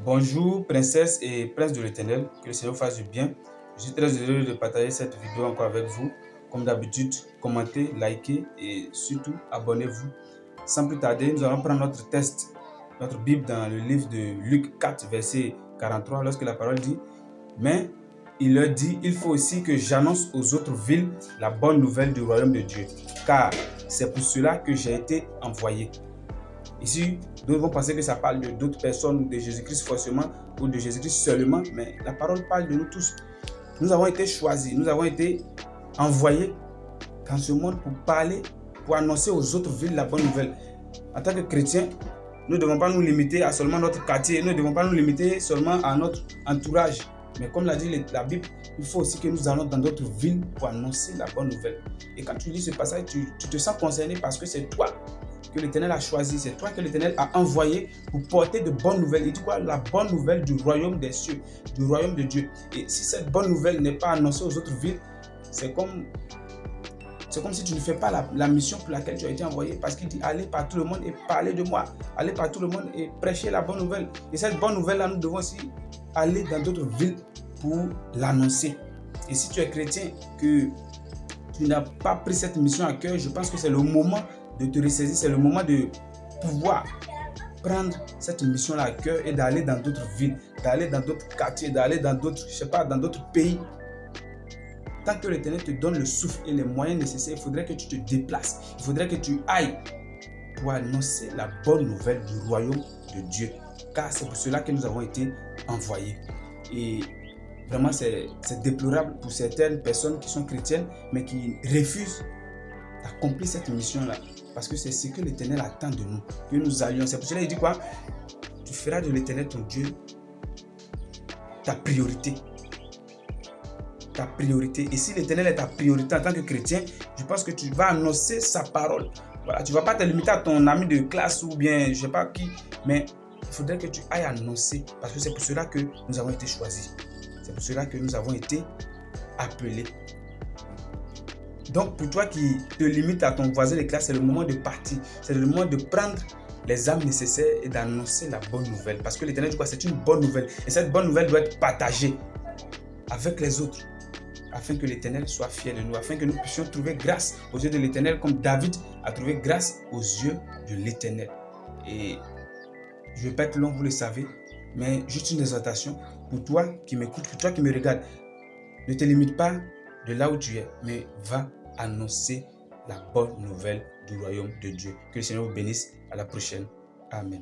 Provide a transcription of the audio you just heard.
Bonjour, princesse et prince de l'Éternel, que le Seigneur fasse du bien. Je suis très heureux de partager cette vidéo encore avec vous. Comme d'habitude, commentez, likez et surtout abonnez-vous. Sans plus tarder, nous allons prendre notre test, notre Bible dans le livre de Luc 4, verset 43, lorsque la parole dit « Mais il leur dit, il faut aussi que j'annonce aux autres villes la bonne nouvelle du royaume de Dieu, car c'est pour cela que j'ai été envoyé. » Ici, d'autres vont penser que ça parle de d'autres personnes ou de Jésus-Christ forcément ou de Jésus-Christ seulement, mais la parole parle de nous tous. Nous avons été choisis, nous avons été envoyés dans ce monde pour parler, pour annoncer aux autres villes la bonne nouvelle. En tant que chrétiens, nous ne devons pas nous limiter à seulement notre quartier, nous ne devons pas nous limiter seulement à notre entourage. Mais comme l'a dit la Bible, il faut aussi que nous allons dans d'autres villes pour annoncer la bonne nouvelle. Et quand tu lis ce passage, tu te sens concerné parce que c'est toi que l'Éternel a choisi, c'est toi que l'Éternel a envoyé pour porter de bonnes nouvelles. Il dit quoi? La bonne nouvelle du royaume des cieux, du royaume de Dieu. Et si cette bonne nouvelle n'est pas annoncée aux autres villes, c'est comme si tu ne fais pas la mission pour laquelle tu as été envoyé, parce qu'il dit allez par tout le monde et parlez de moi. Allez par tout le monde et prêchez la bonne nouvelle. Et cette bonne nouvelle-là, nous devons aussi aller dans d'autres villes pour l'annoncer. Et si tu es chrétien, que tu n'as pas pris cette mission à cœur, je pense que c'est le moment de te ressaisir, c'est le moment de pouvoir prendre cette mission-là à cœur et d'aller dans d'autres villes, d'aller dans d'autres quartiers, d'aller dans d'autres, dans d'autres pays. Tant que l'Éternel te donne le souffle et les moyens nécessaires, il faudrait que tu te déplaces, il faudrait que tu ailles pour annoncer la bonne nouvelle du royaume de Dieu. Car c'est pour cela que nous avons été envoyés. Et vraiment, c'est déplorable pour certaines personnes qui sont chrétiennes, mais qui refusent d'accomplir cette mission-là. Parce que c'est ce que l'Éternel attend de nous, que nous allions. C'est pour cela qu'il dit quoi? Tu feras de l'Éternel ton Dieu ta priorité. Ta priorité. Et si l'Éternel est ta priorité en tant que chrétien, je pense que tu vas annoncer sa parole. Voilà, tu ne vas pas te limiter à ton ami de classe ou bien je ne sais pas qui, mais il faudrait que tu ailles annoncer, parce que c'est pour cela que nous avons été choisis. C'est pour cela que nous avons été appelés. Donc, pour toi qui te limites à ton voisin de classe, c'est le moment de partir. C'est le moment de prendre les âmes nécessaires et d'annoncer la bonne nouvelle. Parce que l'Éternel dit quoi? C'est une bonne nouvelle. Et cette bonne nouvelle doit être partagée avec les autres, afin que l'Éternel soit fier de nous, afin que nous puissions trouver grâce aux yeux de l'Éternel, comme David a trouvé grâce aux yeux de l'Éternel. Et je ne vais pas être long, vous le savez, mais juste une exhortation pour toi qui m'écoutes, pour toi qui me regardes. Ne te limite pas de là où tu es, mais va annoncer la bonne nouvelle du royaume de Dieu. Que le Seigneur vous bénisse. À la prochaine. Amen.